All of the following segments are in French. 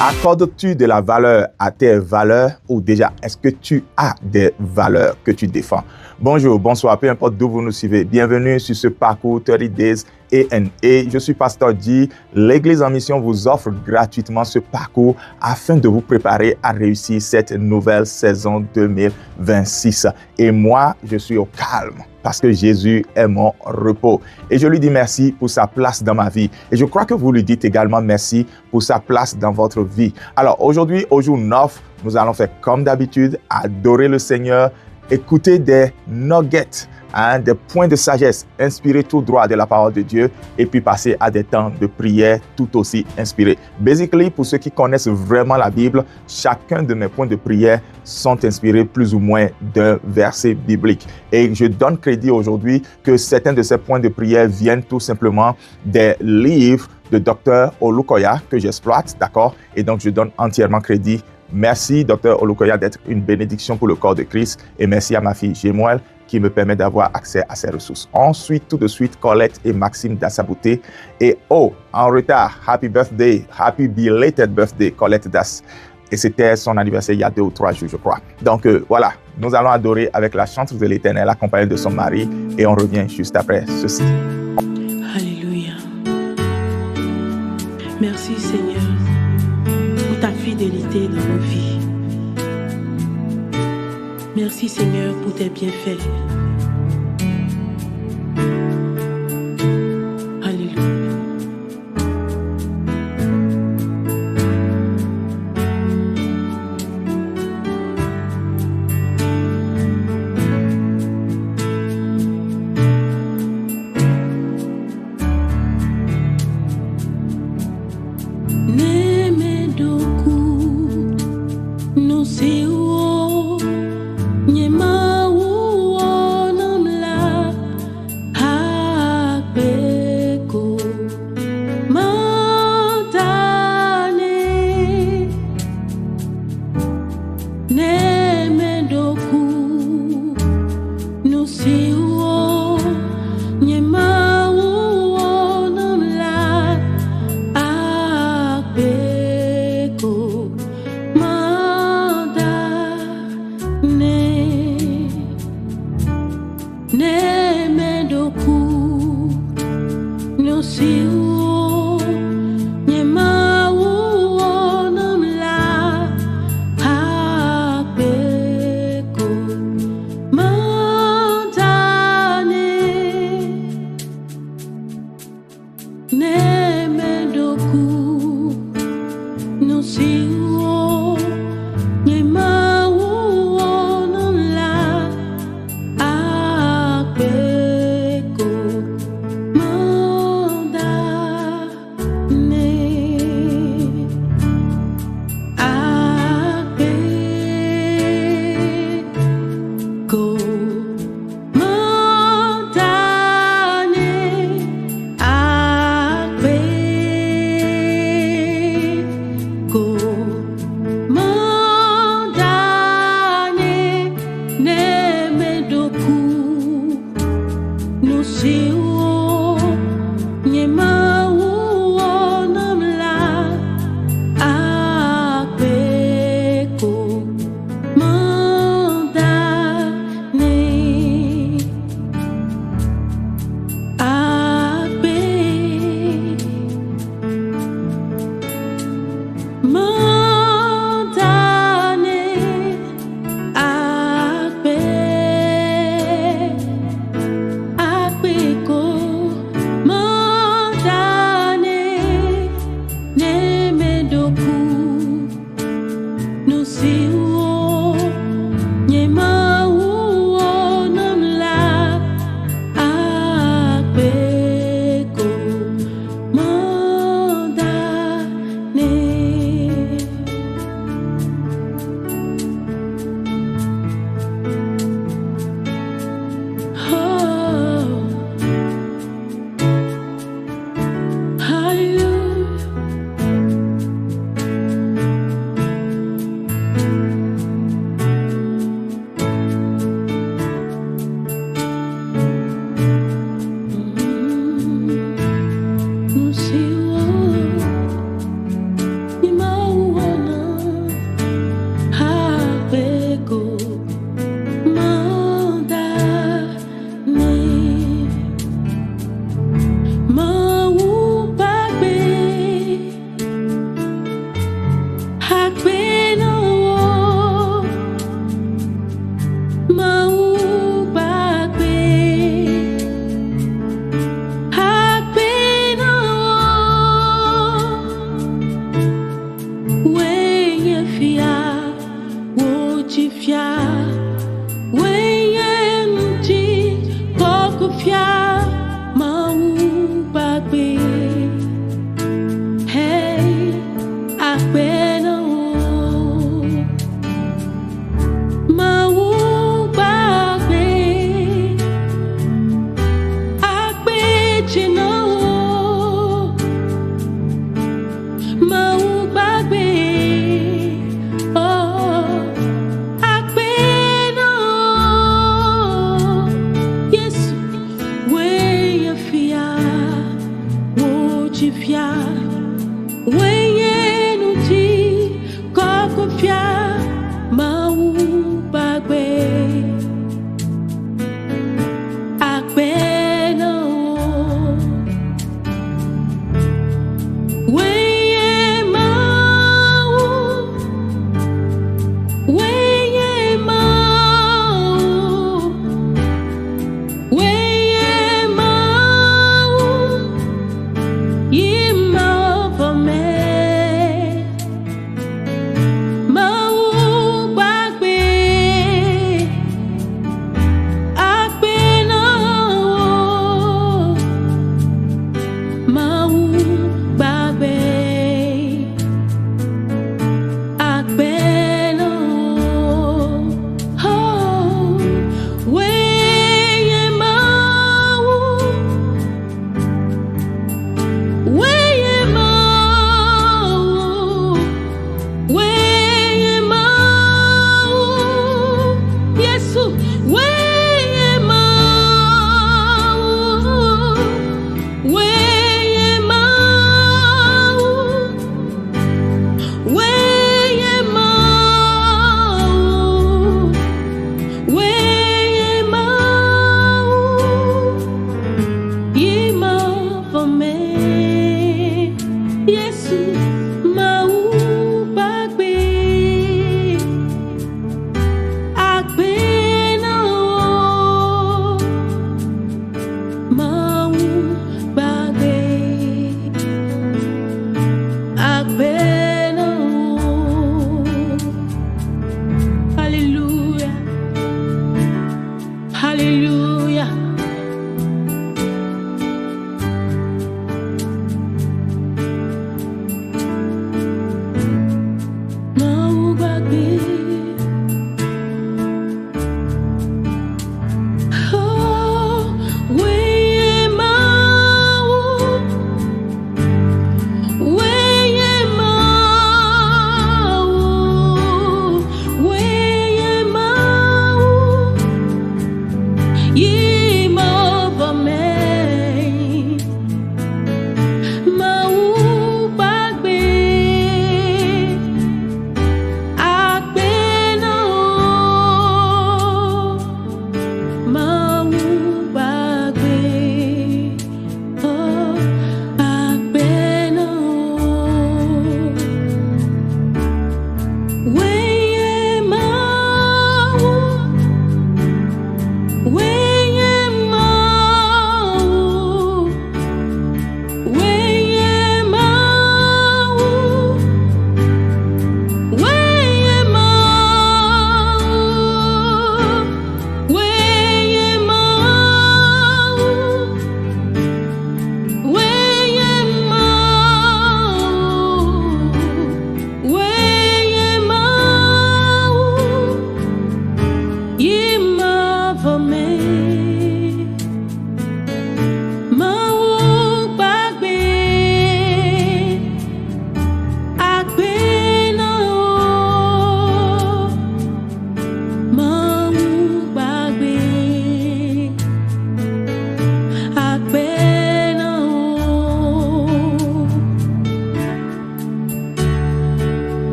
Accordes-tu de la valeur à tes valeurs ou déjà, est-ce que tu as des valeurs que tu défends? Bonjour, bonsoir, peu importe d'où vous nous suivez. Bienvenue sur ce parcours 30 Days A&A. Je suis Pasteur G. L'Église en mission vous offre gratuitement ce parcours afin de vous préparer à réussir cette nouvelle saison 2026. Et moi, je suis au calme parce que Jésus est mon repos. Et je lui dis merci pour sa place dans ma vie. Et je crois que vous lui dites également merci pour sa place dans votre vie. Alors aujourd'hui, au jour 9, nous allons faire comme d'habitude, adorer le Seigneur, écouter des nuggets, des points de sagesse inspirés tout droit de la parole de Dieu et puis passer à des temps de prière tout aussi inspirés. Basically, pour ceux qui connaissent vraiment la Bible, chacun de mes points de prière sont inspirés plus ou moins d'un verset biblique. Et je donne crédit aujourd'hui que certains de ces points de prière viennent tout simplement des livres de Dr. Olukoya que j'exploite, d'accord? Et donc, je donne entièrement crédit. Merci, Dr. Olukoya, d'être une bénédiction pour le corps de Christ. Et merci à ma fille Gémuel qui me permet d'avoir accès à ces ressources. Ensuite, tout de suite, Colette et Maxime Dassabouté. Et en retard, happy birthday, happy belated birthday, Colette Das. Et c'était son anniversaire il y a 2 ou 3 jours, je crois. Donc voilà, nous allons adorer avec la chanteuse de l'Éternel accompagnée de son mari. Et on revient juste après ceci. Alléluia. Merci Seigneur pour ta fidélité dans nos vies. Merci Seigneur pour tes bienfaits. Alléluia.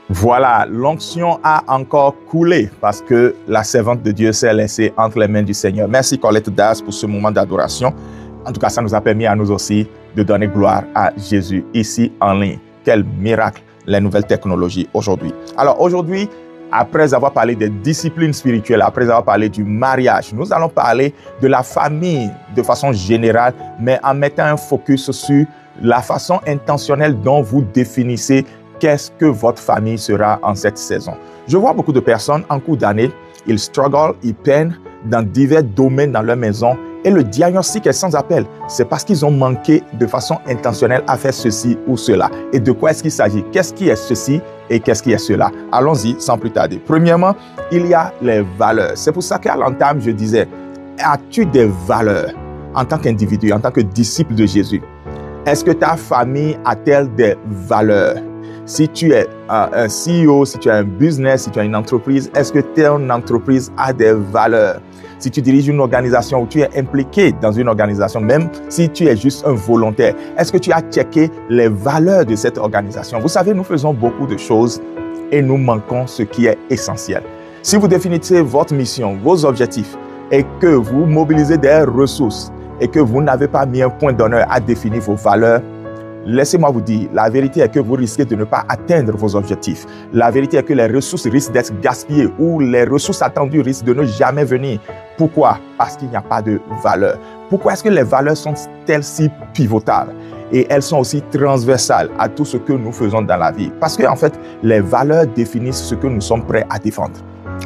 Voilà, l'onction a encore coulé parce que la servante de Dieu s'est laissée entre les mains du Seigneur. Merci Colette Das pour ce moment d'adoration. En tout cas, ça nous a permis à nous aussi de donner gloire à Jésus ici en ligne. Quel miracle, les nouvelles technologies aujourd'hui. Alors aujourd'hui, après avoir parlé des disciplines spirituelles, après avoir parlé du mariage, nous allons parler de la famille de façon générale, mais en mettant un focus sur la façon intentionnelle dont vous définissez qu'est-ce que votre famille sera en cette saison. Je vois beaucoup de personnes en cours d'année, ils struggle, ils peinent dans divers domaines dans leur maison et le diagnostic est sans appel. C'est parce qu'ils ont manqué de façon intentionnelle à faire ceci ou cela. Et de quoi est-ce qu'il s'agit? Qu'est-ce qui est ceci et qu'est-ce qui est cela? Allons-y sans plus tarder. Premièrement, il y a les valeurs. C'est pour ça qu'à l'entame, je disais, as-tu des valeurs en tant qu'individu, en tant que disciple de Jésus? Est-ce que ta famille a-t-elle des valeurs? Si tu es un CEO, si tu as un business, si tu as une entreprise, est-ce que ton entreprise a des valeurs? Si tu diriges une organisation ou tu es impliqué dans une organisation, même si tu es juste un volontaire, est-ce que tu as checké les valeurs de cette organisation? Vous savez, nous faisons beaucoup de choses et nous manquons ce qui est essentiel. Si vous définissez votre mission, vos objectifs et que vous mobilisez des ressources et que vous n'avez pas mis un point d'honneur à définir vos valeurs, laissez-moi vous dire, la vérité est que vous risquez de ne pas atteindre vos objectifs. La vérité est que les ressources risquent d'être gaspillées ou les ressources attendues risquent de ne jamais venir. Pourquoi? Parce qu'il n'y a pas de valeur. Pourquoi est-ce que les valeurs sont-elles si pivotales? Et elles sont aussi transversales à tout ce que nous faisons dans la vie. Parce qu'en fait, les valeurs définissent ce que nous sommes prêts à défendre.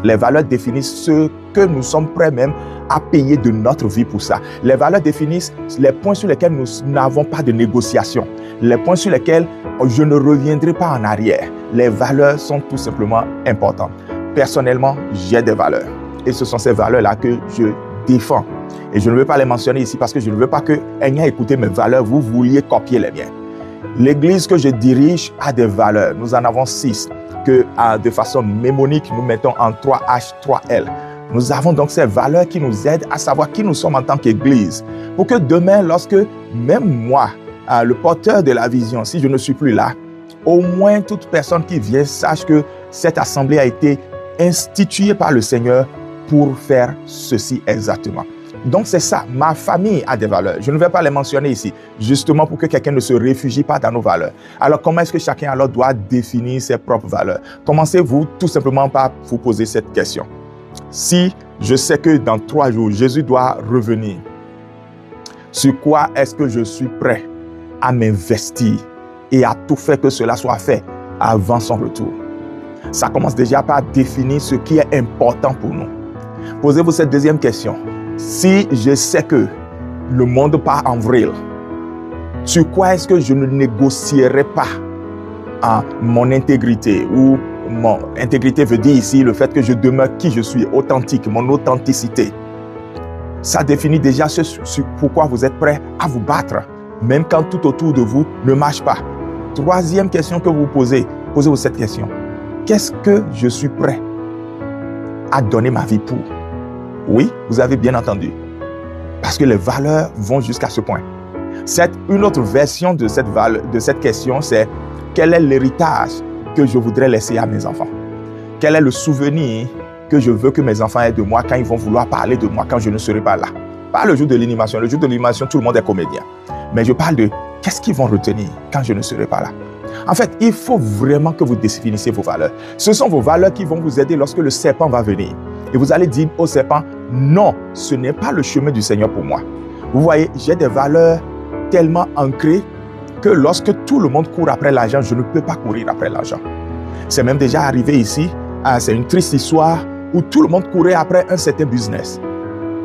Les valeurs définissent ce que nous sommes prêts même à payer de notre vie pour ça. Les valeurs définissent les points sur lesquels nous n'avons pas de négociation. Les points sur lesquels je ne reviendrai pas en arrière. Les valeurs sont tout simplement importantes. Personnellement, j'ai des valeurs. Et ce sont ces valeurs-là que je défends. Et je ne veux pas les mentionner ici parce que je ne veux pas que, ayant écouté mes valeurs, vous vouliez copier les miennes. L'église que je dirige a des valeurs. Nous en avons 6 que de façon mnémonique, nous mettons en 3H, 3L. Nous avons donc ces valeurs qui nous aident à savoir qui nous sommes en tant qu'Église. Pour que demain, lorsque même moi, le porteur de la vision, si je ne suis plus là, au moins toute personne qui vient sache que cette assemblée a été instituée par le Seigneur pour faire ceci exactement. Donc c'est ça, ma famille a des valeurs. Je ne vais pas les mentionner ici, justement pour que quelqu'un ne se réfugie pas dans nos valeurs. Alors comment est-ce que chacun alors doit définir ses propres valeurs? Commencez-vous tout simplement par vous poser cette question. Si je sais que dans 3 jours, Jésus doit revenir, sur quoi est-ce que je suis prêt à m'investir et à tout faire que cela soit fait avant son retour? Ça commence déjà par définir ce qui est important pour nous. Posez-vous cette deuxième question. Si je sais que le monde part en vrille, sur quoi est-ce que je ne négocierai pas mon intégrité? Ou mon intégrité veut dire ici le fait que je demeure qui je suis, authentique, mon authenticité. Ça définit déjà ce sur pourquoi vous êtes prêt à vous battre, même quand tout autour de vous ne marche pas. Troisième question que vous posez, posez-vous cette question. Qu'est-ce que je suis prêt à donner ma vie pour? Oui, vous avez bien entendu. Parce que les valeurs vont jusqu'à ce point. Une autre version de cette question, c'est quel est l'héritage que je voudrais laisser à mes enfants? Quel est le souvenir que je veux que mes enfants aient de moi quand ils vont vouloir parler de moi quand je ne serai pas là? Pas le jour de l'inhumation. Le jour de l'inhumation, tout le monde est comédien. Mais je parle de qu'est-ce qu'ils vont retenir quand je ne serai pas là? En fait, il faut vraiment que vous définissiez vos valeurs. Ce sont vos valeurs qui vont vous aider lorsque le serpent va venir. Et vous allez dire au serpent, non, ce n'est pas le chemin du Seigneur pour moi. Vous voyez, j'ai des valeurs tellement ancrées que lorsque tout le monde court après l'argent, je ne peux pas courir après l'argent. C'est même déjà arrivé ici, c'est une triste histoire où tout le monde courait après un certain business.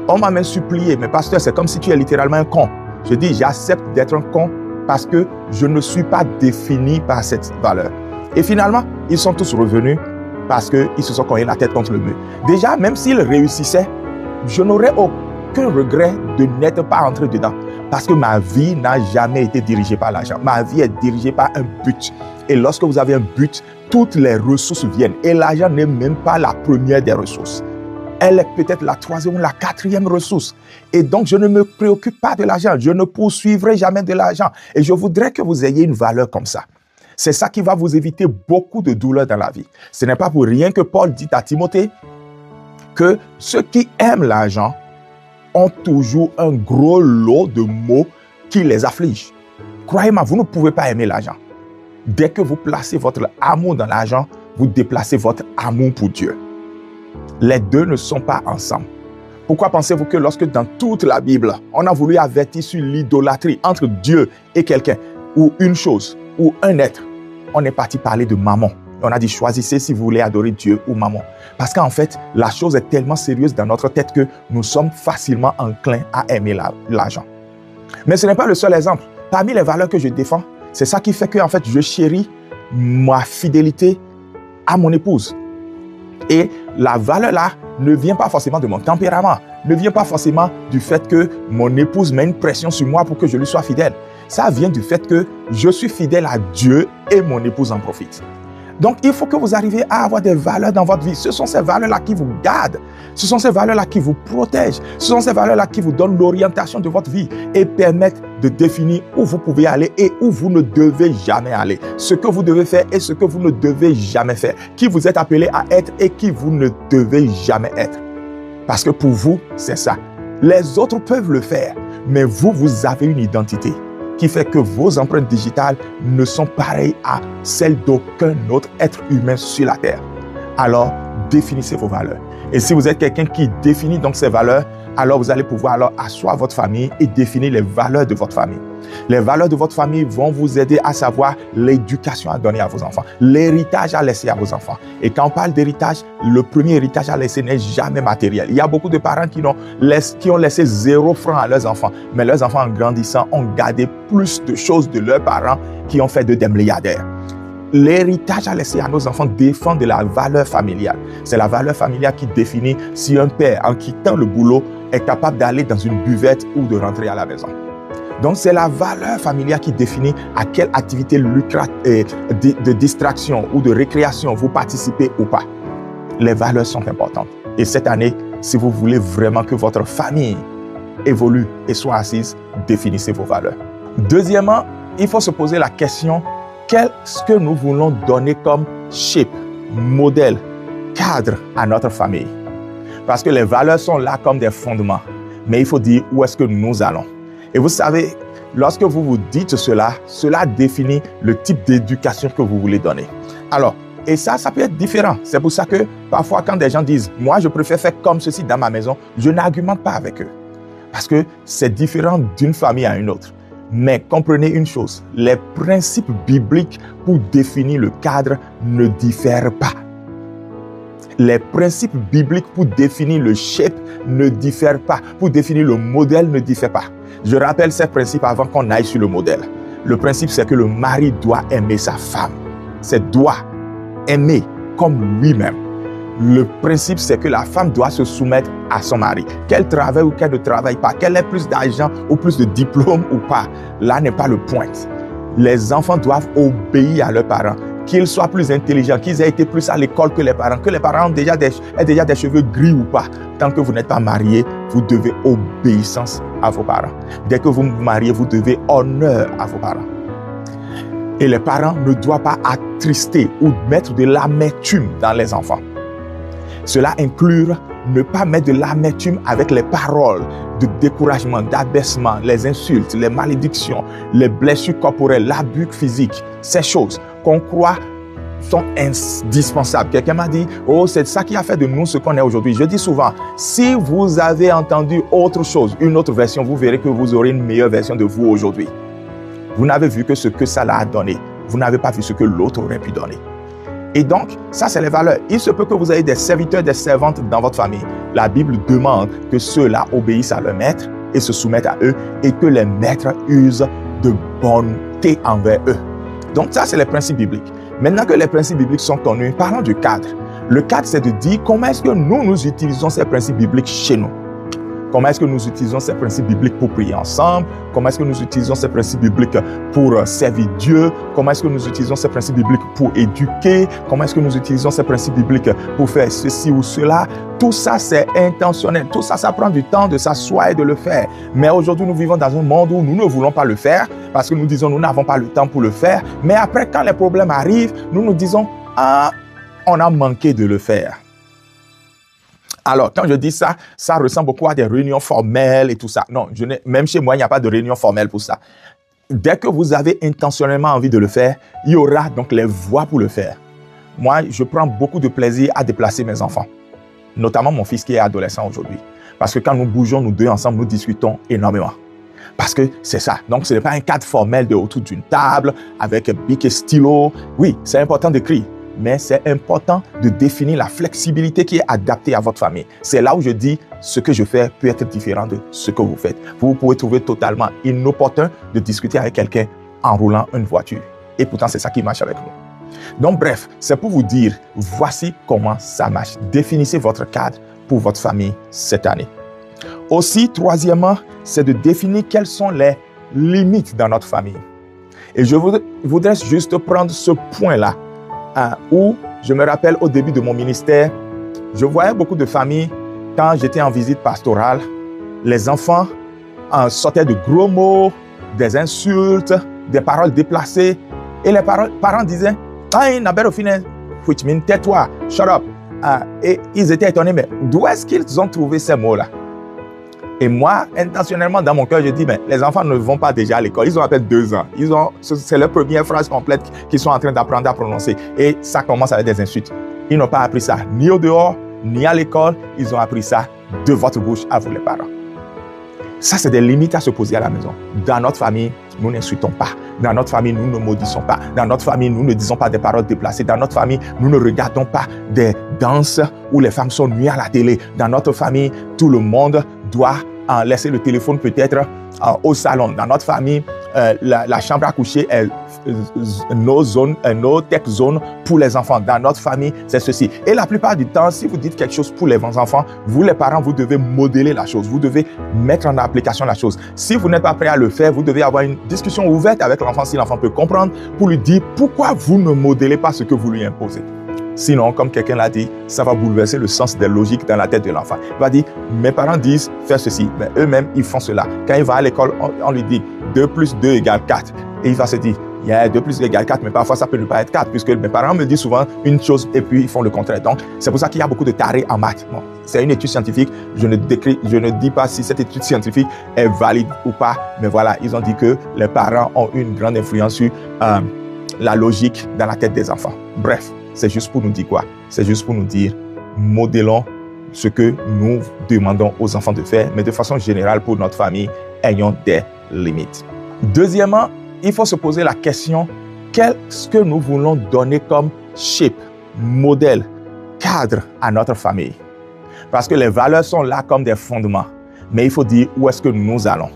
On m'a même supplié, mais pasteur, c'est comme si tu es littéralement un con. Je dis, j'accepte d'être un con parce que je ne suis pas défini par cette valeur. Et finalement, ils sont tous revenus parce qu'ils se sont cognés la tête contre le mur. Déjà, même s'ils réussissaient, je n'aurais aucun regret de n'être pas entré dedans. Parce que ma vie n'a jamais été dirigée par l'argent. Ma vie est dirigée par un but. Et lorsque vous avez un but, toutes les ressources viennent. Et l'argent n'est même pas la première des ressources. Elle est peut-être la 3e ou la 4e ressource. Et donc, je ne me préoccupe pas de l'argent. Je ne poursuivrai jamais de l'argent. Et je voudrais que vous ayez une valeur comme ça. C'est ça qui va vous éviter beaucoup de douleurs dans la vie. Ce n'est pas pour rien que Paul dit à Timothée que ceux qui aiment l'argent ont toujours un gros lot de maux qui les affligent. Croyez-moi, vous ne pouvez pas aimer l'argent. Dès que vous placez votre amour dans l'argent, vous déplacez votre amour pour Dieu. Les deux ne sont pas ensemble. Pourquoi pensez-vous que lorsque dans toute la Bible, on a voulu avertir sur l'idolâtrie entre Dieu et quelqu'un, ou une chose, ou un être, on est parti parler de mammon. On a dit choisissez si vous voulez adorer Dieu ou mammon. Parce qu'en fait, la chose est tellement sérieuse dans notre tête que nous sommes facilement enclins à aimer l'argent. Mais ce n'est pas le seul exemple. Parmi les valeurs que je défends, c'est ça qui fait que en fait, je chéris ma fidélité à mon épouse. Et la valeur là ne vient pas forcément de mon tempérament, ne vient pas forcément du fait que mon épouse met une pression sur moi pour que je lui sois fidèle. Ça vient du fait que je suis fidèle à Dieu et mon épouse en profite. Donc, il faut que vous arriviez à avoir des valeurs dans votre vie. Ce sont ces valeurs-là qui vous gardent. Ce sont ces valeurs-là qui vous protègent. Ce sont ces valeurs-là qui vous donnent l'orientation de votre vie et permettent de définir où vous pouvez aller et où vous ne devez jamais aller. Ce que vous devez faire et ce que vous ne devez jamais faire. Qui vous êtes appelé à être et qui vous ne devez jamais être. Parce que pour vous, c'est ça. Les autres peuvent le faire, mais vous, vous avez une identité qui fait que vos empreintes digitales ne sont pareilles à celles d'aucun autre être humain sur la terre. Alors, définissez vos valeurs. Et si vous êtes quelqu'un qui définit donc ces valeurs, alors vous allez pouvoir alors asseoir votre famille et définir les valeurs de votre famille. Les valeurs de votre famille vont vous aider à savoir l'éducation à donner à vos enfants, l'héritage à laisser à vos enfants. Et quand on parle d'héritage, le premier héritage à laisser n'est jamais matériel. Il y a beaucoup de parents qui ont laissé 0 francs à leurs enfants, mais leurs enfants en grandissant ont gardé plus de choses de leurs parents qui ont fait d'eux des milliardaires. L'héritage à laisser à nos enfants dépend de la valeur familiale. C'est la valeur familiale qui définit si un père, en quittant le boulot, est capable d'aller dans une buvette ou de rentrer à la maison. Donc, c'est la valeur familiale qui définit à quelle activité de distraction ou de récréation vous participez ou pas. Les valeurs sont importantes. Et cette année, si vous voulez vraiment que votre famille évolue et soit assise, définissez vos valeurs. Deuxièmement, il faut se poser la question, qu'est-ce que nous voulons donner comme shape, modèle, cadre à notre famille? Parce que les valeurs sont là comme des fondements. Mais il faut dire où est-ce que nous allons. Et vous savez, lorsque vous vous dites cela, cela définit le type d'éducation que vous voulez donner. Alors, et ça peut être différent. C'est pour ça que parfois quand des gens disent « moi je préfère faire comme ceci dans ma maison », je n'argumente pas avec eux. Parce que c'est différent d'une famille à une autre. Mais comprenez une chose, les principes bibliques pour définir le cadre ne diffèrent pas. Les principes bibliques pour définir le shape ne diffèrent pas. Pour définir le modèle ne diffèrent pas. Je rappelle ces principes avant qu'on aille sur le modèle. Le principe, c'est que le mari doit aimer sa femme. C'est doit aimer comme lui-même. Le principe, c'est que la femme doit se soumettre à son mari. Qu'elle travaille ou qu'elle ne travaille pas, qu'elle ait plus d'argent ou plus de diplôme ou pas, là n'est pas le point. Les enfants doivent obéir à leurs parents. Qu'ils soient plus intelligents, qu'ils aient été plus à l'école que les parents aient déjà des cheveux gris ou pas. Tant que vous n'êtes pas marié, vous devez obéissance à vos parents. Dès que vous vous mariez, vous devez honneur à vos parents. Et les parents ne doivent pas attrister ou mettre de l'amertume dans les enfants. Cela inclut ne pas mettre de l'amertume avec les paroles de découragement, d'abaissement, les insultes, les malédictions, les blessures corporelles, l'abus physique. Ces choses qu'on croit sont indispensables. Quelqu'un m'a dit, oh, c'est ça qui a fait de nous ce qu'on est aujourd'hui. Je dis souvent, si vous avez entendu autre chose, une autre version, vous verrez que vous aurez une meilleure version de vous aujourd'hui. Vous n'avez vu que ce que ça l'a donné. Vous n'avez pas vu ce que l'autre aurait pu donner. Et donc, ça, c'est les valeurs. Il se peut que vous ayez des serviteurs, des servantes dans votre famille. La Bible demande que ceux-là obéissent à leur maître et se soumettent à eux et que les maîtres usent de bonté envers eux. Donc, ça, c'est les principes bibliques. Maintenant que les principes bibliques sont connus, parlons du cadre. Le cadre, c'est de dire comment est-ce que nous utilisons ces principes bibliques chez nous. Comment est-ce que nous utilisons ces principes bibliques pour prier ensemble? Comment est-ce que nous utilisons ces principes bibliques pour servir Dieu? Comment est-ce que nous utilisons ces principes bibliques pour éduquer? Comment est-ce que nous utilisons ces principes bibliques pour faire ceci ou cela? Tout ça, c'est intentionnel. Tout ça, ça prend du temps de s'asseoir et de le faire. Mais aujourd'hui, nous vivons dans un monde où nous ne voulons pas le faire parce que nous disons nous n'avons pas le temps pour le faire. Mais après, quand les problèmes arrivent, nous nous disons « Ah, on a manqué de le faire ». Alors, quand je dis ça, ça ressemble beaucoup à des réunions formelles et tout ça. Non, même chez moi, il n'y a pas de réunion formelle pour ça. Dès que vous avez intentionnellement envie de le faire, il y aura donc les voies pour le faire. Moi, je prends beaucoup de plaisir à déplacer mes enfants, notamment mon fils qui est adolescent aujourd'hui. Parce que quand nous bougeons, nous deux ensemble, nous discutons énormément. Parce que c'est ça. Donc, ce n'est pas un cadre formel de autour d'une table avec bic et stylo. Oui, c'est important d'écrire. Mais c'est important de définir la flexibilité qui est adaptée à votre famille. C'est là où je dis, ce que je fais peut être différent de ce que vous faites. Vous pouvez trouver totalement inopportun de discuter avec quelqu'un en roulant une voiture. Et pourtant, c'est ça qui marche avec nous. Donc bref, c'est pour vous dire, voici comment ça marche. Définissez votre cadre pour votre famille cette année. Aussi, troisièmement, c'est de définir quelles sont les limites dans notre famille. Et je voudrais juste prendre ce point-là. Où je me rappelle au début de mon ministère, je voyais beaucoup de familles, quand j'étais en visite pastorale, les enfants sortaient de gros mots, des insultes, des paroles déplacées, et les parents disaient « Ah, il n'a pas fini, tais-toi, shut up ». Et ils étaient étonnés, mais d'où est-ce qu'ils ont trouvé ces mots-là? Et moi, intentionnellement, dans mon cœur, je dis, mais les enfants ne vont pas déjà à l'école. Ils ont à peine 2 ans. C'est leur première phrase complète qu'ils sont en train d'apprendre à prononcer. Et ça commence avec des insultes. Ils n'ont pas appris ça ni au dehors, ni à l'école. Ils ont appris ça de votre bouche à vous, les parents. Ça, c'est des limites à se poser à la maison. Dans notre famille, nous n'insultons pas. Dans notre famille, nous ne maudissons pas. Dans notre famille, nous ne disons pas des paroles déplacées. Dans notre famille, nous ne regardons pas des danses où les femmes sont nues à la télé. Dans notre famille, tout le monde doit laisser le téléphone peut-être au salon. Dans notre famille, la chambre à coucher est nos tech zones pour les enfants. Dans notre famille, c'est ceci. Et la plupart du temps, si vous dites quelque chose pour les enfants, vous les parents, vous devez modeler la chose. Vous devez mettre en application la chose. Si vous n'êtes pas prêt à le faire, vous devez avoir une discussion ouverte avec l'enfant si l'enfant peut comprendre pour lui dire pourquoi vous ne modelez pas ce que vous lui imposez. Sinon, comme quelqu'un l'a dit, ça va bouleverser le sens des logiques dans la tête de l'enfant. Il va dire, mes parents disent, fais ceci, mais eux-mêmes, ils font cela. Quand il va à l'école, on lui dit, 2 plus 2 égale 4. Et il va se dire, il y a 2 plus 2 égale 4, mais parfois ça peut ne pas être 4, puisque mes parents me disent souvent une chose et puis ils font le contraire. Donc, c'est pour ça qu'il y a beaucoup de tarés en maths. Bon, c'est une étude scientifique. Je ne dis pas si cette étude scientifique est valide ou pas, mais voilà, ils ont dit que les parents ont une grande influence sur la logique dans la tête des enfants. Bref. C'est juste pour nous dire quoi? C'est juste pour nous dire, modélons ce que nous demandons aux enfants de faire, mais de façon générale pour notre famille, ayons des limites. Deuxièmement, il faut se poser la question, qu'est-ce que nous voulons donner comme shape, modèle, cadre à notre famille? Parce que les valeurs sont là comme des fondements, mais il faut dire où est-ce que nous allons.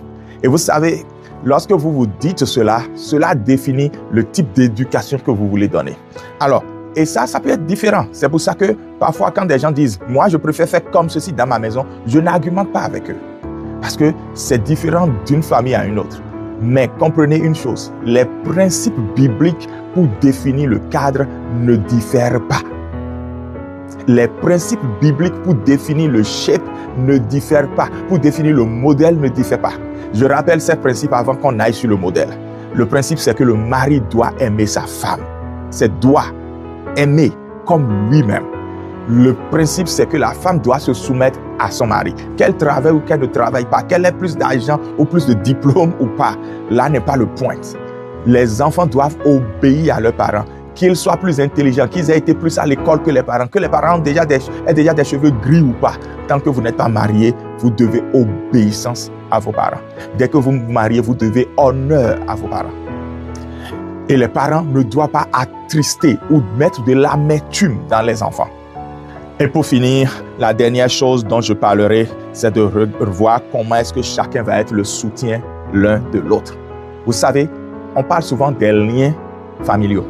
Et vous savez, lorsque vous vous dites cela, cela définit le type d'éducation que vous voulez donner. Alors, et ça peut être différent. C'est pour ça que parfois quand des gens disent « Moi, je préfère faire comme ceci dans ma maison », je n'argumente pas avec eux. Parce que c'est différent d'une famille à une autre. Mais comprenez une chose, les principes bibliques pour définir le cadre ne diffèrent pas. Les principes bibliques pour définir le shape ne diffèrent pas. Pour définir le modèle ne diffèrent pas. Je rappelle ces principes avant qu'on aille sur le modèle. Le principe, c'est que le mari doit aimer sa femme. C'est doit. Aimer comme lui-même. Le principe, c'est que la femme doit se soumettre à son mari. Qu'elle travaille ou qu'elle ne travaille pas, qu'elle ait plus d'argent ou plus de diplôme ou pas, là n'est pas le point. Les enfants doivent obéir à leurs parents, qu'ils soient plus intelligents, qu'ils aient été plus à l'école que les parents aient déjà des cheveux gris ou pas. Tant que vous n'êtes pas marié, vous devez obéissance à vos parents. Dès que vous vous mariez, vous devez honneur à vos parents. Et les parents ne doivent pas attrister ou mettre de l'amertume dans les enfants. Et pour finir, la dernière chose dont je parlerai, c'est de revoir comment est-ce que chacun va être le soutien l'un de l'autre. Vous savez, on parle souvent des liens familiaux.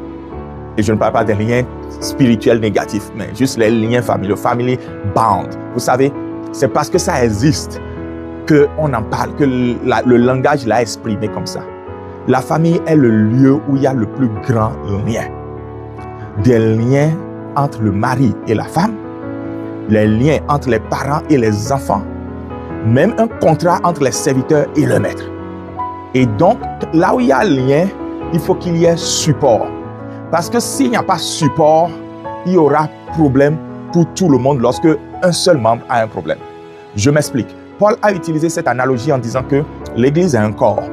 Et je ne parle pas des liens spirituels négatifs, mais juste les liens familiaux, family bond. Vous savez, c'est parce que ça existe qu'on en parle, que le langage l'a exprimé comme ça. La famille est le lieu où il y a le plus grand lien. Des liens entre le mari et la femme, les liens entre les parents et les enfants, même un contrat entre les serviteurs et le maître. Et donc, là où il y a lien, il faut qu'il y ait support. Parce que s'il n'y a pas support, il y aura problème pour tout le monde lorsque un seul membre a un problème. Je m'explique. Paul a utilisé cette analogie en disant que l'Église est un corps.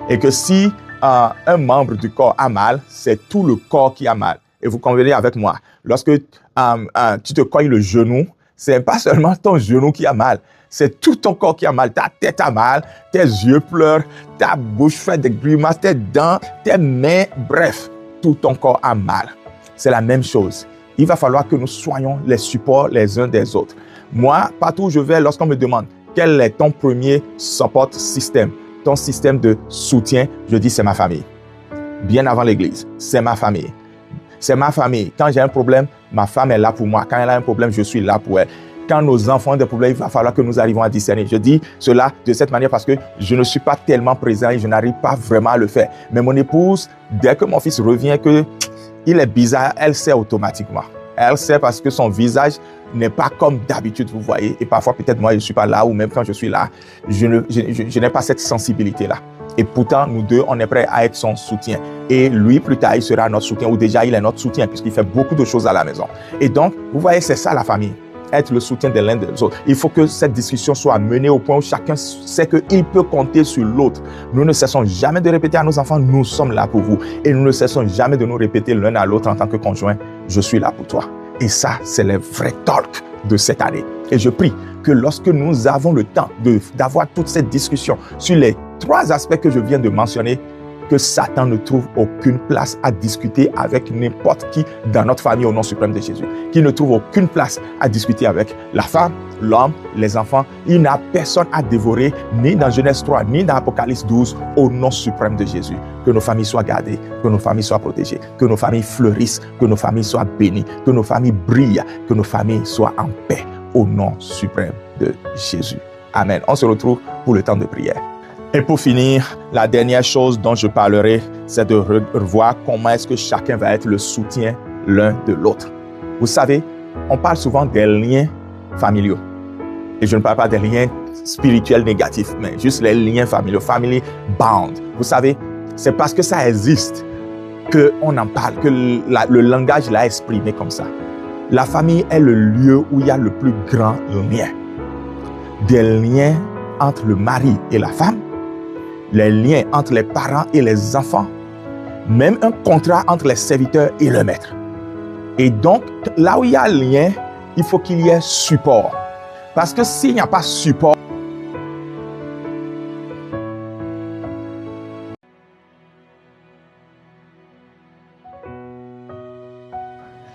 Et que si un membre du corps a mal, c'est tout le corps qui a mal. Et vous convenez avec moi, lorsque tu te cognes le genou, c'est pas seulement ton genou qui a mal, c'est tout ton corps qui a mal. Ta tête a mal, tes yeux pleurent, ta bouche fait des grimaces, tes dents, tes mains, bref, tout ton corps a mal. C'est la même chose. Il va falloir que nous soyons les supports les uns des autres. Moi, partout où je vais, lorsqu'on me demande quel est ton premier support system, ton système de soutien, je dis c'est ma famille. Bien avant l'église, c'est ma famille. C'est ma famille. Quand j'ai un problème, ma femme est là pour moi. Quand elle a un problème, je suis là pour elle. Quand nos enfants ont des problèmes, il va falloir que nous arrivions à discerner. Je dis cela de cette manière parce que je ne suis pas tellement présent et je n'arrive pas vraiment à le faire. Mais mon épouse, dès que mon fils revient, qu'il est bizarre, elle sait automatiquement. Elle sait parce que son visage n'est pas comme d'habitude, vous voyez. Et parfois, peut-être moi, je ne suis pas là ou même quand je suis là, je n'ai pas cette sensibilité-là. Et pourtant, nous deux, on est prêts à être son soutien. Et lui, plus tard, il sera notre soutien, ou déjà, il est notre soutien, puisqu'il fait beaucoup de choses à la maison. Et donc, vous voyez, c'est ça la famille. Être le soutien de l'un des autres. Il faut que cette discussion soit menée au point où chacun sait qu'il peut compter sur l'autre. Nous ne cessons jamais de répéter à nos enfants, nous sommes là pour vous. Et nous ne cessons jamais de nous répéter l'un à l'autre en tant que conjoint, je suis là pour toi. Et ça, c'est le vrai talk de cette année. Et je prie que lorsque nous avons le temps d'avoir toute cette discussion sur les 3 aspects que je viens de mentionner, que Satan ne trouve aucune place à discuter avec n'importe qui dans notre famille au nom suprême de Jésus. Qu'il ne trouve aucune place à discuter avec la femme, l'homme, les enfants. Il n'a personne à dévorer, ni dans Genèse 3, ni dans Apocalypse 12, au nom suprême de Jésus. Que nos familles soient gardées, que nos familles soient protégées, que nos familles fleurissent, que nos familles soient bénies, que nos familles brillent, que nos familles soient en paix, au nom suprême de Jésus. Amen. On se retrouve pour le temps de prière. Et pour finir, la dernière chose dont je parlerai, c'est de revoir comment est-ce que chacun va être le soutien l'un de l'autre. Vous savez, on parle souvent des liens familiaux. Et je ne parle pas des liens spirituels négatifs, mais juste les liens familiaux, family bond. Vous savez, c'est parce que ça existe qu'on en parle, que le langage l'a exprimé comme ça. La famille est le lieu où il y a le plus grand lien. Des liens entre le mari et la femme, les liens entre les parents et les enfants, même un contrat entre les serviteurs et le maître. Et donc, là où il y a lien, il faut qu'il y ait support. Parce que s'il n'y a pas support,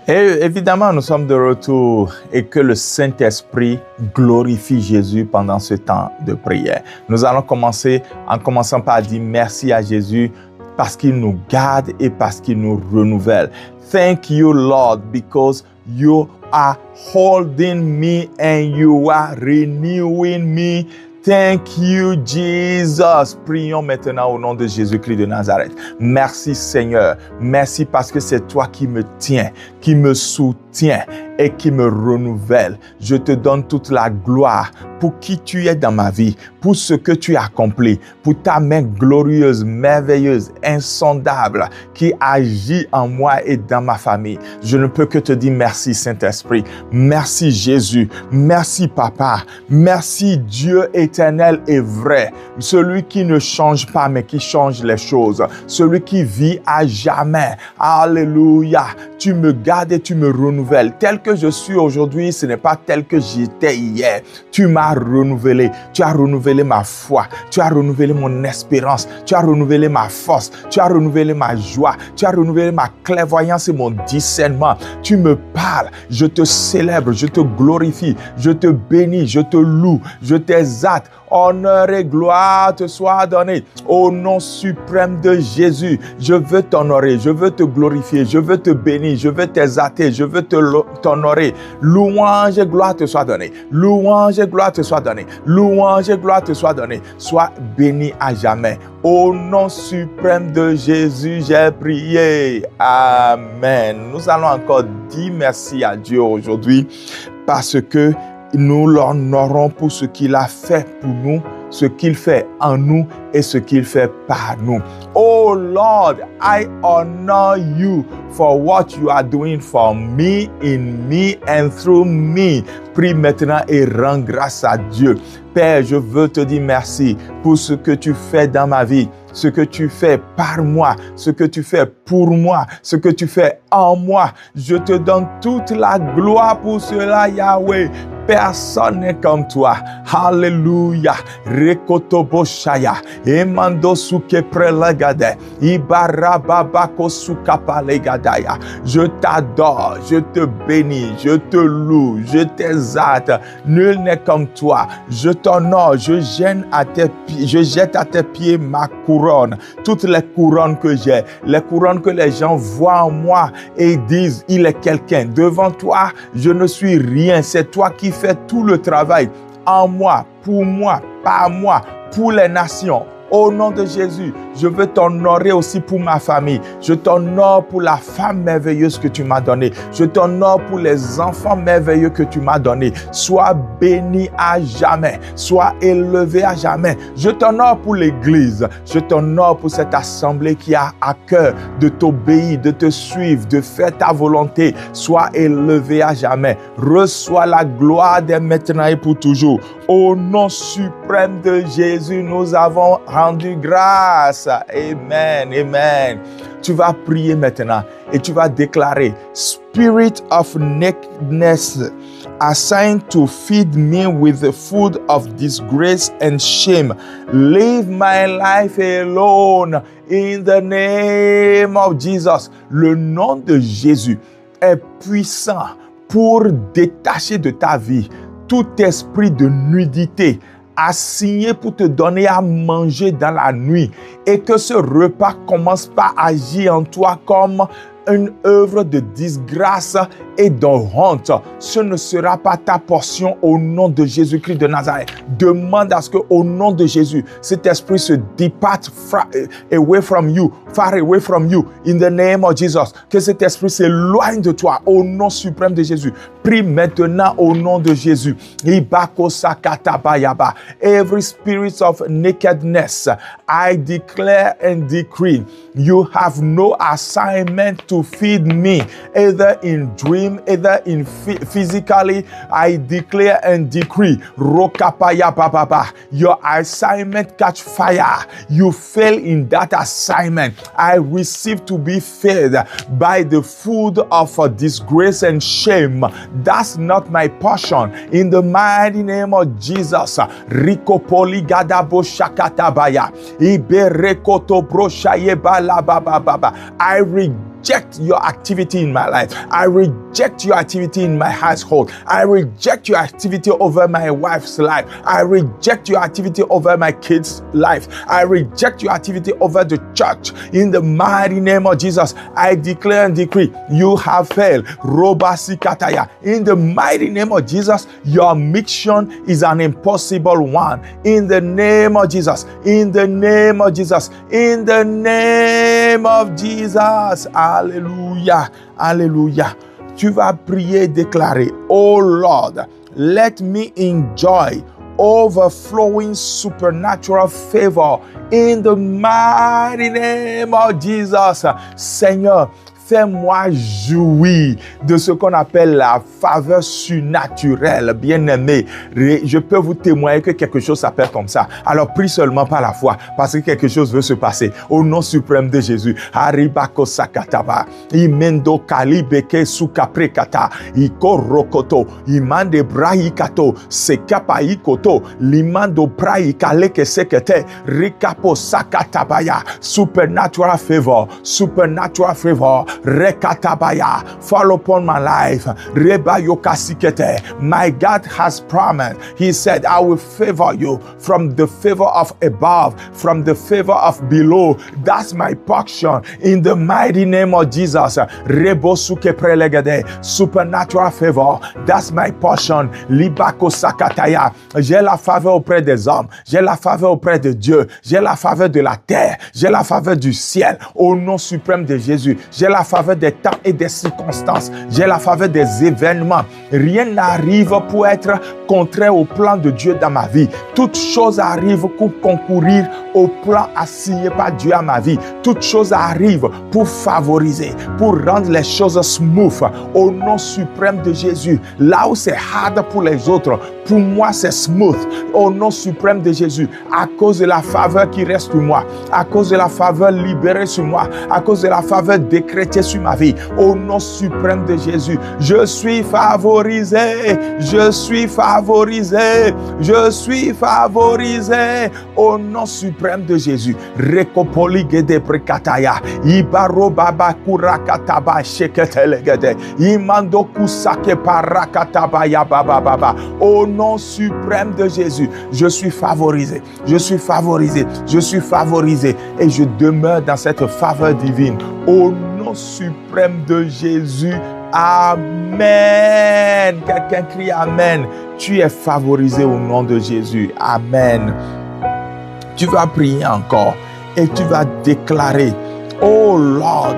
et évidemment, nous sommes de retour et que le Saint-Esprit glorifie Jésus pendant ce temps de prière. Nous allons commencer en commençant par dire merci à Jésus parce qu'il nous garde et parce qu'il nous renouvelle. Thank you, Lord, because you are holding me and you are renewing me. Thank you, Jesus. Prions maintenant au nom de Jésus-Christ de Nazareth. Merci, Seigneur. Merci parce que c'est toi qui me tiens, qui me soutiens et qui me renouvelle. Je te donne toute la gloire pour qui tu es dans ma vie, pour ce que tu as accompli, pour ta main glorieuse, merveilleuse, insondable, qui agit en moi et dans ma famille. Je ne peux que te dire merci, Saint-Esprit. Merci, Jésus. Merci, Papa. Merci, Dieu éternel et vrai. Celui qui ne change pas, mais qui change les choses. Celui qui vit à jamais. Alléluia. Tu me gardes et tu me renouvelles. Tel que je suis aujourd'hui, ce n'est pas tel que j'étais hier. Tu m'as renouvelé. Tu as renouvelé ma foi. Tu as renouvelé mon espérance. Tu as renouvelé ma force. Tu as renouvelé ma joie. Tu as renouvelé ma clairvoyance et mon discernement. Tu me parles. Je te célèbre. Je te glorifie. Je te bénis. Je te loue. Je t'exalte. Honneur et gloire te soient donnés. Au nom suprême de Jésus, je veux t'honorer, je veux te glorifier, je veux te bénir, je veux t'exalter, je veux t'honorer. Louange et gloire te soient données. Louange et gloire te soient données. Louange et gloire te soient données. Sois béni à jamais. Au nom suprême de Jésus, j'ai prié. Amen. Nous allons encore dire merci à Dieu aujourd'hui parce que nous l'honorons pour ce qu'il a fait pour nous, ce qu'il fait en nous et ce qu'il fait par nous. Oh Lord, I honor you for what you are doing for me, in me and through me. Prie maintenant et rends grâce à Dieu. Père, je veux te dire merci pour ce que tu fais dans ma vie, ce que tu fais par moi, ce que tu fais pour moi, ce que tu fais en moi. Je te donne toute la gloire pour cela, Yahweh. Personne n'est comme toi. Alléluia. Rekotoboshaya. Emando suke prelagade. Ibarababako sukapalegadaya. Je t'adore, je te bénis, je te loue, je t'exalte. Nul n'est comme toi. Je t'honore, je jette à tes pieds ma couronne. Toutes les couronnes que j'ai, les couronnes que les gens voient en moi et disent, il est quelqu'un. Devant toi, je ne suis rien. C'est toi qui fais tout le travail en moi, par moi, pour les nations. Au nom de Jésus, je veux t'honorer aussi pour ma famille. Je t'honore pour la femme merveilleuse que tu m'as donnée. Je t'honore pour les enfants merveilleux que tu m'as donnés. Sois béni à jamais. Sois élevé à jamais. Je t'honore pour l'Église. Je t'honore pour cette assemblée qui a à cœur de t'obéir, de te suivre, de faire ta volonté. Sois élevé à jamais. Reçois la gloire dès maintenant et pour toujours. Au nom suprême de Jésus, nous avons rendu grâce. Amen, amen. Tu vas prier maintenant et tu vas déclarer, Spirit of nakedness, assigned to feed me with the food of disgrace and shame, leave my life alone in the name of Jesus. Le nom de Jésus est puissant pour détacher de ta vie tout esprit de nudité assigné pour te donner à manger dans la nuit et que ce repas commence par agir en toi comme une œuvre de disgrâce et de honte. Ce ne sera pas ta portion au nom de Jésus-Christ de Nazareth. Demande à ce que au nom de Jésus, cet esprit se départe away from you, far away from you, in the name of Jesus. Que cet esprit s'éloigne de toi au nom suprême de Jésus. Prie maintenant au nom de Jésus. Every spirit of nakedness, I declare and decree, you have no assignment to feed me, either in dream, either in physically. I declare and decree, Rokapaya Baba, your assignment catch fire. You fail in that assignment. I receive to be fed by the food of disgrace and shame. That's not my portion. In the mighty name of Jesus, Rikopoli Gadabo Shakatabaya, Iberekoto Broshaye Balababa. I reject your activity in my life. I reject your activity in my household. I reject your activity over my wife's life. I reject your activity over my kids' life. I reject your activity over the church. In the mighty name of Jesus, I declare and decree, you have failed. Robasi Kataya. In the mighty name of Jesus, your mission is an impossible one. In the name of Jesus. In the name of Jesus. In the name of Jesus. Alléluia, alléluia. Tu vas prier, déclarer, oh Lord, let me enjoy overflowing supernatural favor in the mighty name of Jesus. Seigneur, fais-moi jouir de ce qu'on appelle la faveur surnaturelle, bien-aimé. Je peux vous témoigner que quelque chose s'appelle comme ça. Alors prie seulement par la foi, parce que quelque chose veut se passer. Au nom suprême de Jésus. Aribako sakataba. Imendo kalibeke sukaprekata. Iko rokoto. Imande braikato. Sekapaikoto. Limando braikaleke sekete. Rikapo sakatabaya. Supernatural favor. Supernatural favor. Rekatabaya. Fall upon my life. Reba yokasikete. My God has promised. He said, I will favor you from the favor of above, from the favor of below. That's my portion in the mighty name of Jesus. Rebo suke prelegede. Supernatural favor. That's my portion. Libako sakataya. J'ai la faveur auprès des hommes. J'ai la faveur auprès de Dieu. J'ai la faveur de la terre. J'ai la faveur du ciel. Au nom suprême de Jésus. J'ai la faveur des temps et des circonstances. J'ai la faveur des événements. Rien n'arrive pour être contraire au plan de Dieu dans ma vie. Toute chose arrive pour concourir au plan assigné par Dieu à ma vie. Toute chose arrive pour favoriser, pour rendre les choses smooth. Au nom suprême de Jésus. Là où c'est hard pour les autres, pour moi c'est smooth. Au nom suprême de Jésus. À cause de la faveur qui reste sur moi. À cause de la faveur libérée sur moi. À cause de la faveur décrétée sur ma vie. Au nom suprême de Jésus. Je suis favorisé. Je suis favorisé. Je suis favorisé. Au nom suprême de Jésus. Rekopoligede prekataya. Ibaro baba kurakataba sheketelegede. Imando kusake parakataba ya baba baba. Au nom suprême de Jésus. Je suis favorisé. Je suis favorisé. Je suis favorisé. Et je demeure dans cette faveur divine. Au nom suprême de Jésus. Amen. Quelqu'un crie Amen. Tu es favorisé au nom de Jésus. Amen. Tu vas prier encore et tu vas déclarer, Oh Lord,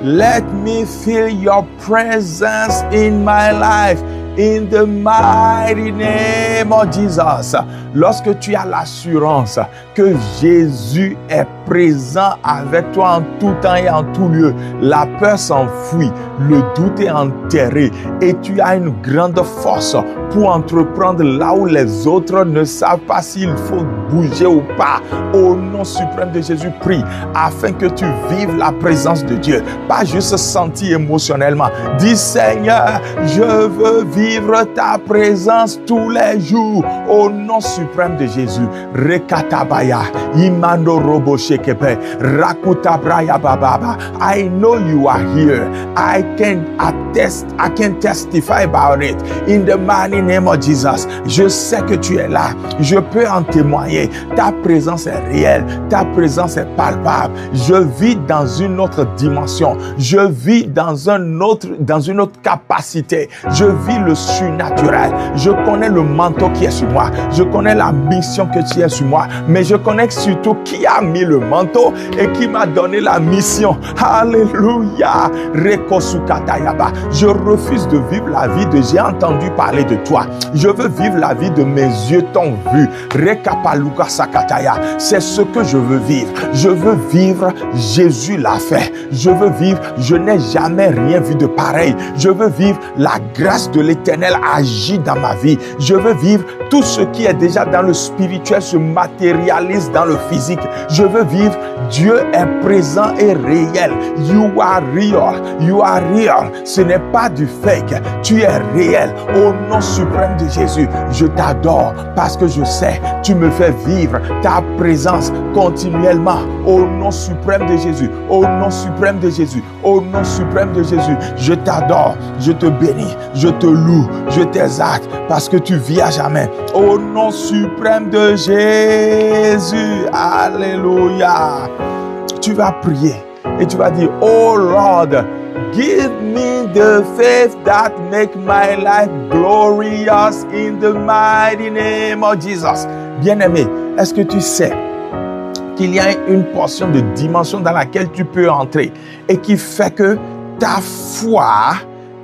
let me feel your presence in my life. In the mighty name of Jesus. Lorsque tu as l'assurance que Jésus est présent avec toi en tout temps et en tout lieu, la peur s'enfuit, le doute est enterré et tu as une grande force pour entreprendre là où les autres ne savent pas s'il faut bouger ou pas. Au nom suprême de Jésus, prie afin que tu vives la présence de Dieu, pas juste sentir émotionnellement. Dis Seigneur, je veux vivre ta présence tous les jours. Au nom suprême de Jésus. Rekatabaya, Imando Robo Shekepe, Rakutabraya Bababa. I know you are here. I can attest, I can testify about it. In the mighty name of Jesus. Je sais que tu es là. Je peux en témoigner. Ta présence est réelle. Ta présence est palpable. Je vis dans une autre dimension. Je vis dans une autre capacité. Je vis le surnaturel. Je connais le manteau qui est sur moi. Je connais la mission que tu es sur moi. Mais je connais surtout qui a mis le manteau et qui m'a donné la mission. Alléluia. Rekosukatayaba. Je refuse de vivre la vie de j'ai entendu parler de toi. Je veux vivre la vie de mes yeux t'ont vu. Rekapaluka sakataya. C'est ce que je veux vivre. Je veux vivre, Jésus l'a fait. Je veux vivre, je n'ai jamais rien vu de pareil. Je veux vivre la grâce de l'Éternel agit dans ma vie. Je veux vivre tout ce qui est déjà dans le spirituel se matérialise dans le physique. Je veux vivre, Dieu est présent et réel. You are real. You are real. Ce n'est pas du fake. Tu es réel. Au nom suprême de Jésus, je t'adore parce que je sais, tu me fais vivre ta présence continuellement. Au nom suprême de Jésus. Au nom suprême de Jésus. Au nom suprême de Jésus. Je t'adore. Je te bénis. Je te loue. Je t'exalte parce que tu vis à jamais. Au nom suprême de Jésus. Alléluia. Tu vas prier et tu vas dire, Oh Lord, give me the faith that make my life glorious in the mighty name of Jesus. Bien-aimé, est-ce que tu sais qu'il y a une portion de dimension dans laquelle tu peux entrer et qui fait que ta foi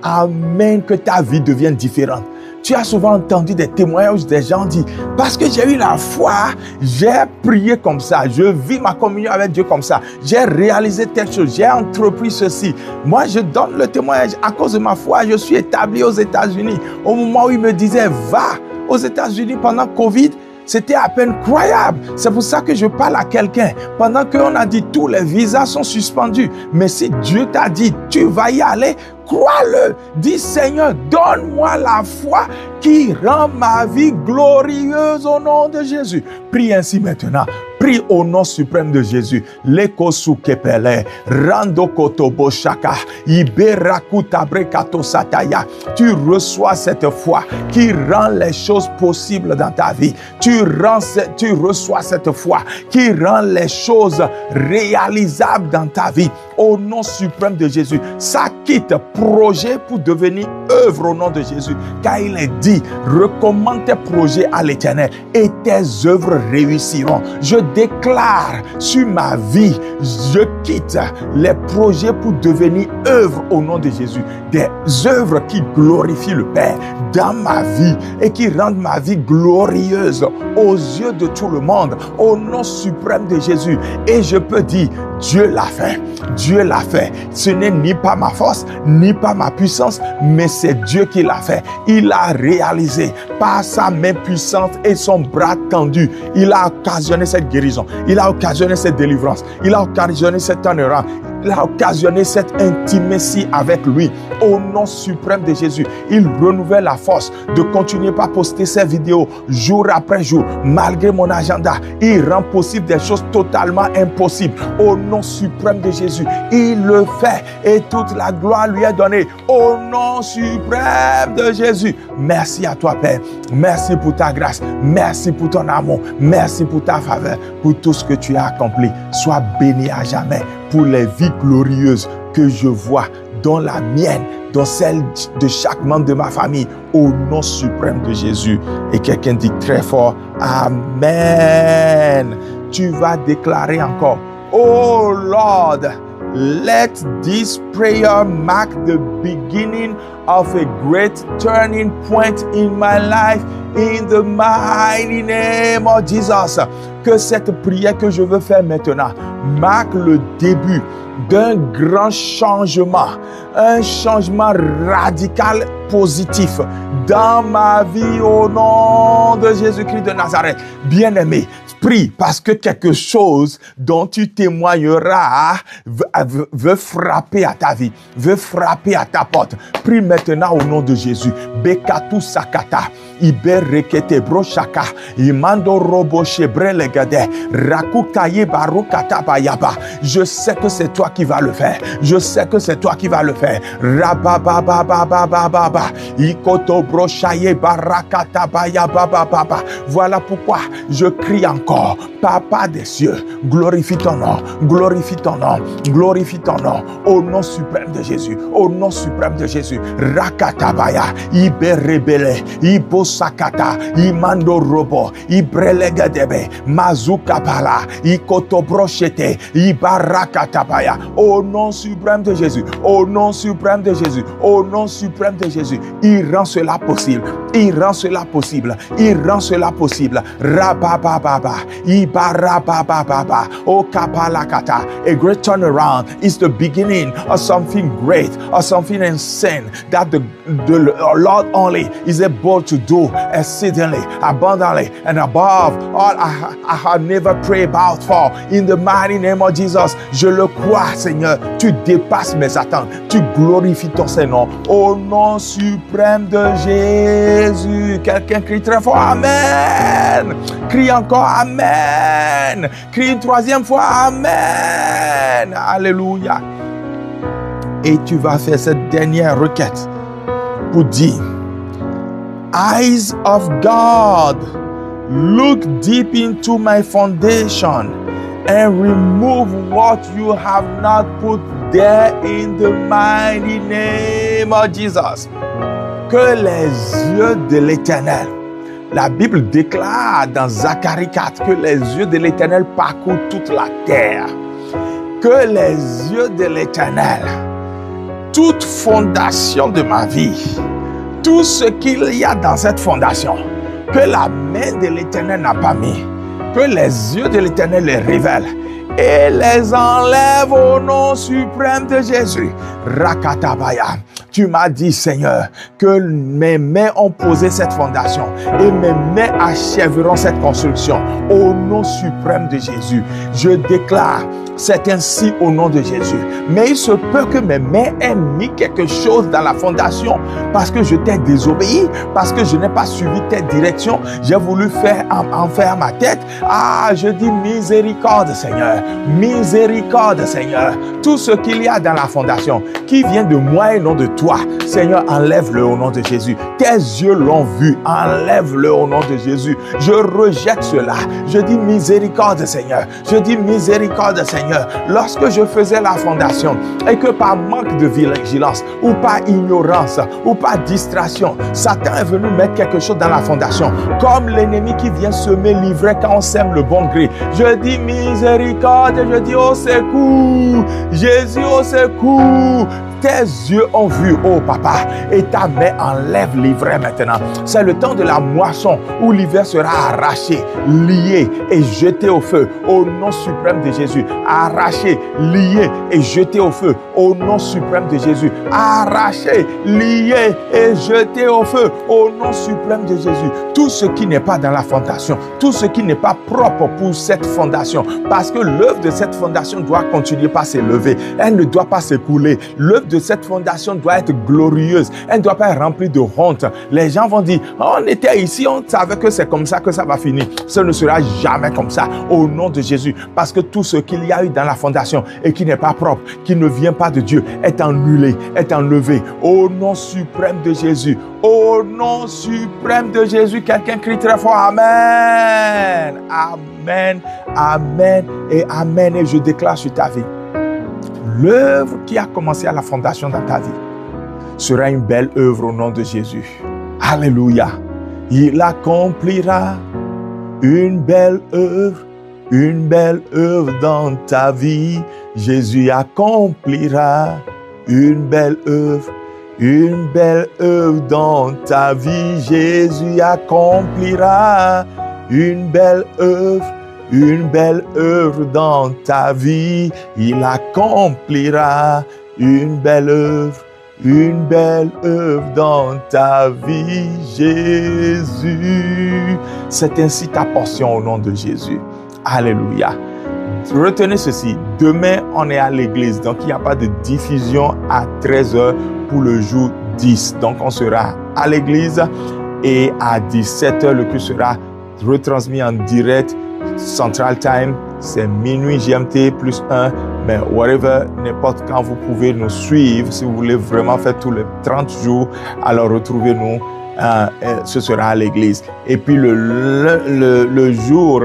amène que ta vie devienne différente? Tu as souvent entendu des témoignages des gens dire, parce que j'ai eu la foi, j'ai prié comme ça, je vis ma communion avec Dieu comme ça, j'ai réalisé telle chose, j'ai entrepris ceci. Moi, je donne le témoignage, à cause de ma foi, je suis établi aux États-Unis. Au moment où il me disait, va aux États-Unis pendant Covid, c'était à peine croyable. C'est pour ça que je parle à quelqu'un. Pendant qu'on a dit tous les visas sont suspendus. Mais si Dieu t'a dit, tu vas y aller, crois-le. Dis Seigneur, donne-moi la foi qui rend ma vie glorieuse au nom de Jésus. Prie ainsi maintenant. Prie au nom suprême de Jésus. Lekosu kepele, rando kotobo shaka, iberaku tabrekato sataya. Tu reçois cette foi qui rend les choses possibles dans ta vie. Tu reçois cette foi qui rend les choses réalisables dans ta vie. Au nom suprême de Jésus, ça quitte projet pour devenir œuvre au nom de Jésus. Car il est dit, recommande tes projets à l'Éternel et tes œuvres réussiront. Je déclare sur ma vie, je quitte les projets pour devenir œuvre au nom de Jésus. Des œuvres qui glorifient le Père dans ma vie et qui rendent ma vie glorieuse aux yeux de tout le monde, au nom suprême de Jésus. Et je peux dire, Dieu l'a fait. Dieu l'a fait. Ce n'est ni pas ma force, ni pas ma puissance, mais c'est Dieu qui l'a fait. Il a réalisé par sa main puissante et son bras tendu. Il a occasionné cette guérison. Il a occasionné cette délivrance. Il a occasionné cette turnaround. Il a occasionné cette intimatie avec lui. Au nom suprême de Jésus, il renouvelle la force de continuer par poster ces vidéos jour après jour, malgré mon agenda. Il rend possible des choses totalement impossibles. Au nom suprême de Jésus, il le fait et toute la gloire lui est donnée. Au nom suprême de Jésus. Merci à toi, Père. Merci pour ta grâce. Merci pour ton amour. Merci pour ta faveur, pour tout ce que tu as accompli. Sois béni à jamais pour les vies glorieuses que je vois dans la mienne, dans celle de chaque membre de ma famille, au nom suprême de Jésus. Et quelqu'un dit très fort, Amen. Tu vas déclarer encore, Oh Lord, let this prayer mark the beginning of a great turning point in my life, in the mighty name of Jesus. Que cette prière que je veux faire maintenant marque le début d'un grand changement, un changement radical positif dans ma vie au nom de Jésus-Christ de Nazareth. Bien-aimé, prie parce que quelque chose dont tu témoigneras veut frapper à ta vie, veut frapper à ta porte. Prie maintenant au nom de Jésus. Bekatu sakata, iberekete broshaka, imando robo shebre legade, rakutaye barukata bayaba. Je sais que c'est toi qui vas le faire. Je sais que c'est toi qui vas le faire. Rabababababababa, ikoto broshaye barakata bayaba baba. Voilà pourquoi je crie encore. Papa des cieux, glorifie ton nom, glorifie ton nom, glorifie ton nom, au nom suprême de Jésus, au nom suprême de Jésus. Rakatabaya, iberebele, ibosakata, imando robo, ibrelegedebe, mazukapala, ikotobrochete, ibarakatabaya, au nom suprême de Jésus, au nom suprême de Jésus, au nom suprême de Jésus. Il rend cela possible, il rend cela possible, il rend cela possible. Rabababa, ibarabababa, okapalakata. A great turnaround is the beginning of something great, of something insane that the Lord only is able to do exceedingly, abundantly, and above all I have never prayed about for. In the mighty name of Jesus, je le crois, Seigneur. Tu dépasses mes attentes, tu glorifies ton Saint-Nom. Au nom suprême de Jésus. Quelqu'un crie très fort, Amen. Crie encore, Amen. Crie une troisième fois, Amen. Alléluia. Et tu vas faire cette dernière requête pour dire, Eyes of God, look deep into my foundation and remove what you have not put there in the mighty name of Jesus. Que les yeux de l'Éternel, la Bible déclare dans Zacharie 4 que les yeux de l'Éternel parcourent toute la terre. Que les yeux de l'Éternel, toute fondation de ma vie, tout ce qu'il y a dans cette fondation, que la main de l'Éternel n'a pas mis, que les yeux de l'Éternel les révèlent et les enlève au nom suprême de Jésus. Rakatabaya. Tu m'as dit, Seigneur, que mes mains ont posé cette fondation et mes mains achèveront cette construction. Au nom suprême de Jésus, je déclare, c'est ainsi au nom de Jésus. Mais il se peut que mes mains aient mis quelque chose dans la fondation parce que je t'ai désobéi, parce que je n'ai pas suivi tes directions. J'ai voulu en faire ma tête. Ah, je dis miséricorde, Seigneur. Miséricorde, Seigneur. Tout ce qu'il y a dans la fondation qui vient de moi et non de toi, Seigneur, enlève-le au nom de Jésus. Tes yeux l'ont vu, enlève-le au nom de Jésus. Je rejette cela. Je dis miséricorde, Seigneur. Je dis miséricorde, Seigneur. Lorsque je faisais la fondation et que par manque de vigilance ou par ignorance ou par distraction, Satan est venu mettre quelque chose dans la fondation, comme l'ennemi qui vient semer l'ivraie quand on sème le bon gré. Je dis miséricorde, je dis au secours, Jésus au secours. Tes yeux ont vu, oh papa, et ta main enlève l'ivraie maintenant. C'est le temps de la moisson où l'ivraie sera arraché, lié et jeté au feu au nom suprême de Jésus. Arraché, lié et jeté au feu au nom suprême de Jésus. Arraché, lié et jeté au feu au nom suprême de Jésus. Tout ce qui n'est pas dans la fondation, tout ce qui n'est pas propre pour cette fondation, parce que l'œuvre de cette fondation doit continuer par s'élever. Elle ne doit pas s'écouler. L'œuvre de cette fondation doit être glorieuse. Elle ne doit pas être remplie de honte. Les gens vont dire, on était ici, on savait que c'est comme ça que ça va finir. Ce ne sera jamais comme ça au nom de Jésus. Parce que tout ce qu'il y a eu dans la fondation et qui n'est pas propre, qui ne vient pas de Dieu, est annulé, est enlevé au nom suprême de Jésus. Au nom suprême de Jésus, quelqu'un crie très fort Amen. Amen, Amen et Amen. Et je déclare sur ta vie, l'œuvre qui a commencé à la fondation dans ta vie sera une belle œuvre au nom de Jésus. Alléluia. Il accomplira une belle œuvre dans ta vie. Jésus accomplira une belle œuvre dans ta vie. Jésus accomplira une belle œuvre dans ta vie. Il accomplira une belle œuvre dans ta vie, Jésus. C'est ainsi ta portion au nom de Jésus. Alléluia. Retenez ceci, demain on est à l'église, donc il n'y a pas de diffusion à 13h pour le jour 10. Donc on sera à l'église et à 17h le culte sera retransmis en direct. Central Time, c'est minuit GMT plus 1, mais whatever, n'importe quand vous pouvez nous suivre. Si vous voulez vraiment faire tous les 30 jours, alors retrouvez-nous, ce sera à l'église. Et puis le jour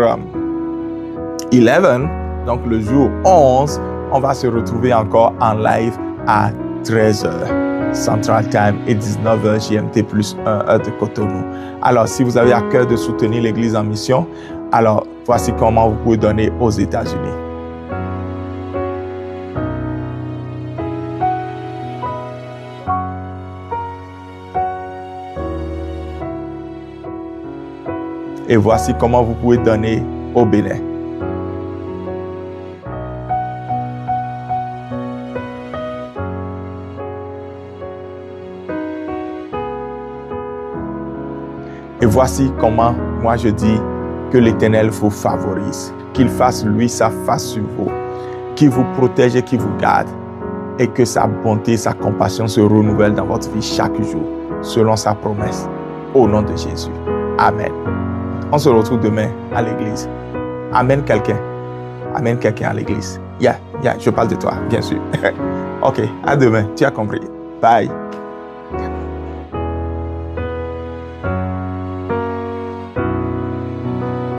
11, donc le jour 11, on va se retrouver encore en live à 13h. Central Time et 19h GMT plus 1 heure de Cotonou. Alors, si vous avez à cœur de soutenir l'Église en mission, alors voici comment vous pouvez donner aux États-Unis. Et voici comment vous pouvez donner au Bénin. Et voici comment moi je dis que l'Éternel vous favorise, qu'il fasse lui sa face sur vous, qu'il vous protège et qu'il vous garde, et que sa bonté, sa compassion se renouvelle dans votre vie chaque jour, selon sa promesse, au nom de Jésus. Amen. On se retrouve demain à l'église. Amen quelqu'un. Amen quelqu'un à l'église. Yeah, je parle de toi, bien sûr. Ok, à demain, tu as compris. Bye.